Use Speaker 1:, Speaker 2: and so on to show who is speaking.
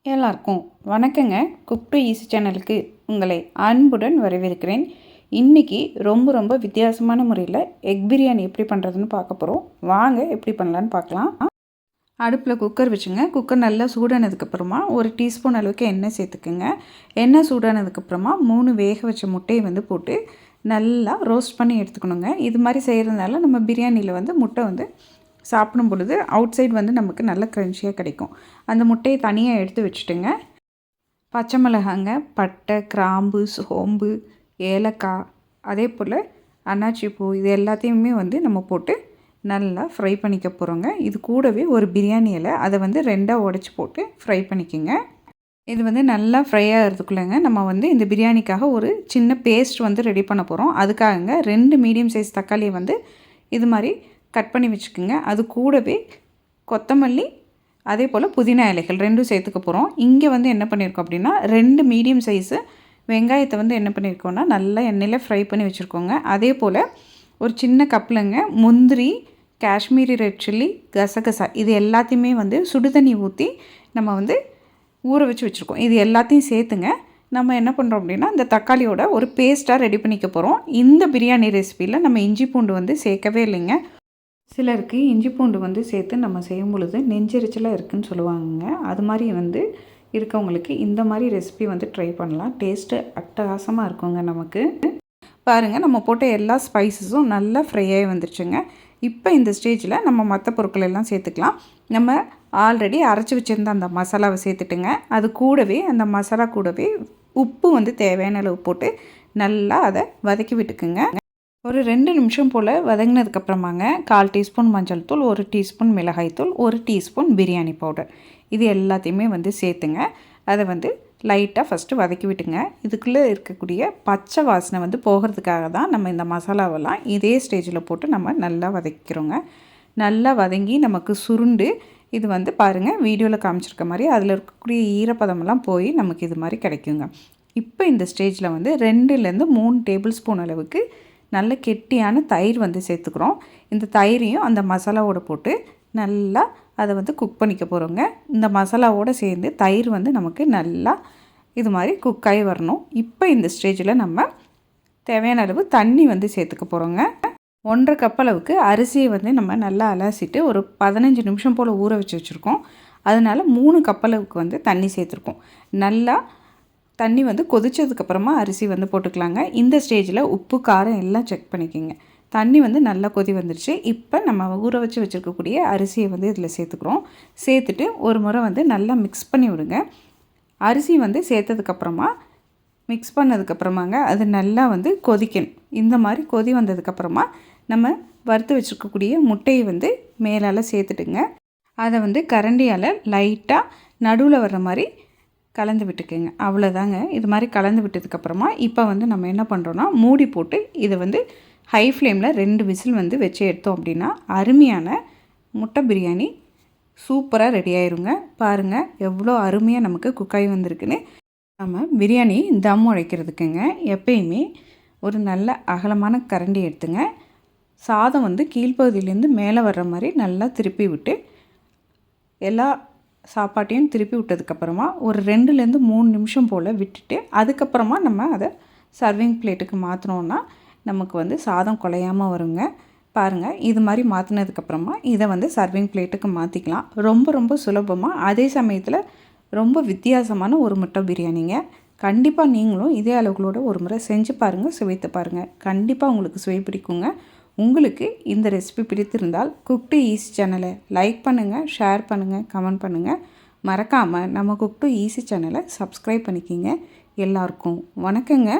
Speaker 1: எல்லாருக்கும் வணக்கங்க. Cook to easy சேனலுக்கு உங்களை அன்புடன் வரவேற்கிறேன். இன்றைக்கி ரொம்ப வித்தியாசமான முறையில் எக் பிரியாணி எப்படி பண்ணுறதுன்னு பார்க்க போகிறோம். வாங்க எப்படி பண்ணலான்னு பார்க்கலாம். அடுப்பில் குக்கர் வச்சுங்க. குக்கர் நல்லா சூடானதுக்கப்புறமா ஒரு டீஸ்பூன் அளவுக்கு எண்ணெய் சேர்த்துக்குங்க. எண்ணெய் சூடானதுக்கப்புறமா 3 வேக வச்ச முட்டையை போட்டு நல்லா ரோஸ்ட் பண்ணி எடுத்துக்கணுங்க. இது மாதிரி செய்கிறதுனால நம்ம பிரியாணியில் முட்டை சாப்பிடும் பொழுது அவுட் சைடு நமக்கு நல்ல க்ரன்ச்சியாக கிடைக்கும். அந்த முட்டையை தனியாக எடுத்து வச்சுட்டுங்க. பச்சை மிளகாங்க, பட்டை, கிராம்பு, சோம்பு, ஏலக்காய், அதே போல் அன்னாச்சி பூ, இது எல்லாத்தையுமே நம்ம போட்டு நல்லா ஃப்ரை பண்ணிக்க போகிறோங்க. இது கூடவே ஒரு பிரியாணி இலை, அதை 2ஆக உடச்சி போட்டு ஃப்ரை பண்ணிக்கோங்க. இது நல்லா ஃப்ரை ஆகிறதுக்குள்ளேங்க நம்ம இந்த பிரியாணிக்காக ஒரு சின்ன பேஸ்ட் ரெடி பண்ண போகிறோம். அதுக்காகங்க 2 மீடியம் சைஸ் தக்காளியை இது மாதிரி கட் பண்ணி வச்சுக்கோங்க. அது கூடவே கொத்தமல்லி, அதே போல் புதினா இலைகள் 2 சேர்த்துக்க போகிறோம். இங்கே என்ன பண்ணியிருக்கோம் அப்படின்னா 2 மீடியம் சைஸு வெங்காயத்தை என்ன பண்ணியிருக்கோன்னா நல்லா எண்ணெயில் ஃப்ரை பண்ணி வச்சுருக்கோங்க. அதே போல் ஒரு சின்ன கப்பில்ங்க முந்திரி, காஷ்மீரி ரெட் சில்லி, கசகசா, இது எல்லாத்தையுமே சுடுதண்ணி ஊற்றி நம்ம ஊற வச்சு வச்சுருக்கோம். இது எல்லாத்தையும் சேர்த்துங்க நம்ம என்ன பண்ணுறோம் அப்படின்னா இந்த தக்காளியோட ஒரு பேஸ்ட்டாக ரெடி பண்ணிக்க போகிறோம். இந்த பிரியாணி ரெசிப்பியில் நம்ம இஞ்சி பூண்டு சேர்க்கவே இல்லைங்க. சிலருக்கு இஞ்சி பூண்டு சேர்த்து நம்ம செய்யும் பொழுது நெஞ்செரிச்சலாக இருக்குதுன்னு சொல்லுவாங்க. அது மாதிரி இருக்கவங்களுக்கு இந்த மாதிரி ரெசிபி ட்ரை பண்ணலாம். டேஸ்ட்டு அட்டகாசமாக இருக்குங்க. நமக்கு பாருங்கள், நம்ம போட்ட எல்லா ஸ்பைசஸும் நல்லா ஃப்ரை ஆகி வந்துருச்சுங்க. இப்போ இந்த ஸ்டேஜில் நம்ம மற்ற பொருட்கள் எல்லாம் சேர்த்துக்கலாம். நம்ம ஆல்ரெடி அரைச்சி வச்சுருந்த அந்த மசாலாவை சேர்த்துட்டுங்க. அது கூடவே அந்த மசாலா கூடவே உப்பு தேவையான அளவு போட்டு நல்லா அதை வதக்கி விட்டுக்குங்க. ஒரு 2 நிமிஷம் போல் வதங்கினதுக்கப்புறமாங்க 1/4 டீஸ்பூன் மஞ்சள் தூள், 1 டீஸ்பூன் மிளகாய் தூள், 1 டீஸ்பூன் பிரியாணி பவுடர், இது எல்லாத்தையுமே சேர்த்துங்க. அதை லைட்டாக ஃபஸ்ட்டு வதக்கி விட்டுங்க. இதுக்குள்ளே இருக்கக்கூடிய பச்சை வாசனை போகிறதுக்காக தான் நம்ம இந்த மசாலாவெல்லாம் இதே ஸ்டேஜில் போட்டு நம்ம நல்லா வதக்கிறோங்க. நல்லா வதங்கி நமக்கு சுருண்டு இது பாருங்கள், வீடியோவில் காமிச்சிருக்க மாதிரி அதில் இருக்கக்கூடிய ஈரப்பதமெல்லாம் போய் நமக்கு இது மாதிரி கிடைக்குங்க. இப்போ இந்த ஸ்டேஜில் 2லேருந்து 3 டேபிள் ஸ்பூன் அளவுக்கு நல்ல கெட்டியான தயிர் சேர்த்துக்கிறோம். இந்த தயிரையும் அந்த மசாலாவோடு போட்டு நல்லா அதை குக் பண்ணிக்க போகிறோங்க. இந்த மசாலாவோடு சேர்ந்து தயிர் நமக்கு நல்லா இது மாதிரி குக் ஆகி வரணும். இப்போ இந்த ஸ்டேஜில் நம்ம தேவையான அளவு தண்ணி சேர்த்துக்க போகிறோங்க. 1/2 கப் அளவுக்கு அரிசியை நம்ம நல்லா அலசிட்டு ஒரு 15 நிமிஷம் போல் ஊற வச்சுருக்கோம். அதனால் 3 கப் அளவுக்கு தண்ணி சேர்த்துருக்கோம். நல்லா தண்ணி கொதிச்சதுக்கப்புறமா அரிசி போட்டுக்கலாங்க. இந்த ஸ்டேஜில் உப்பு, காரம் எல்லாம் செக் பண்ணிக்கோங்க. தண்ணி நல்லா கொதி வந்துடுச்சு. இப்போ நம்ம ஊற வச்சு வச்சுருக்கக்கூடிய அரிசியை இதில் சேர்த்துக்கிறோம். சேர்த்துட்டு ஒரு முறை நல்லா மிக்ஸ் பண்ணி விடுங்க. அரிசி சேர்த்ததுக்கப்புறமா மிக்ஸ் பண்ணதுக்கப்புறமாங்க அது நல்லா கொதிக்கணும். இந்த மாதிரி கொதி வந்ததுக்கப்புறமா நம்ம வறுத்து வச்சுருக்கக்கூடிய முட்டையை மேலால் சேர்த்துட்டுங்க. அதை கரண்டியால் லைட்டாக நடுவில் வர்ற மாதிரி கலந்து விட்டுக்குங்க. அவ்வளோதாங்க. இது மாதிரி கலந்து விட்டதுக்கப்புறமா இப்போ நம்ம என்ன பண்ணுறோன்னா மூடி போட்டு இதை ஹை ஃப்ளேமில் 2 விசில் வச்சு எடுத்தோம் அப்படின்னா அருமையான முட்டை பிரியாணி சூப்பராக ரெடி ஆயிருங்க. பாருங்கள் எவ்வளோ அருமையாக நமக்கு குக்காய் வந்திருக்குன்னு. நம்ம பிரியாணி தம் உடைக்கிறதுக்குங்க எப்பயுமே ஒரு நல்ல அகலமான கரண்டி எடுத்துங்க. சாதம் கீழ்ப்பகுதியிலேருந்து மேலே வர்ற மாதிரி நல்லா திருப்பி விட்டு எல்லா சாப்பாட்டையும் திருப்பி விட்டதுக்கப்புறமா ஒரு 2லேருந்து 3 நிமிஷம் போல் விட்டுட்டு அதுக்கப்புறமா நம்ம அதை சர்விங் பிளேட்டுக்கு மாற்றினோன்னா நமக்கு சாதம் குலையாமல் வருங்க. பாருங்கள், இது மாதிரி மாற்றினதுக்கப்புறமா இதை சர்விங் பிளேட்டுக்கு மாற்றிக்கலாம். ரொம்ப சுலபமாக, அதே சமயத்தில் ரொம்ப வித்தியாசமான ஒரு முட்டை பிரியாணிங்க. கண்டிப்பாக நீங்களும் இதே அளவுகளோட ஒரு முறை செஞ்சு பாருங்கள், சுவைத்து பாருங்கள். கண்டிப்பாக உங்களுக்கு சுவை பிடிக்குங்க. உங்களுக்கு இந்த ரெசிபி பிடித்திருந்தால் குக் டு ஈஸி சேனலை லைக் பண்ணுங்கள், ஷேர் பண்ணுங்கள், கமெண்ட் பண்ணுங்கள். மறக்காமல் நம்ம குக் டு ஈஸி சேனலை சப்ஸ்கிரைப் பண்ணிக்கிங்க. எல்லாருக்கும் வணக்கங்க.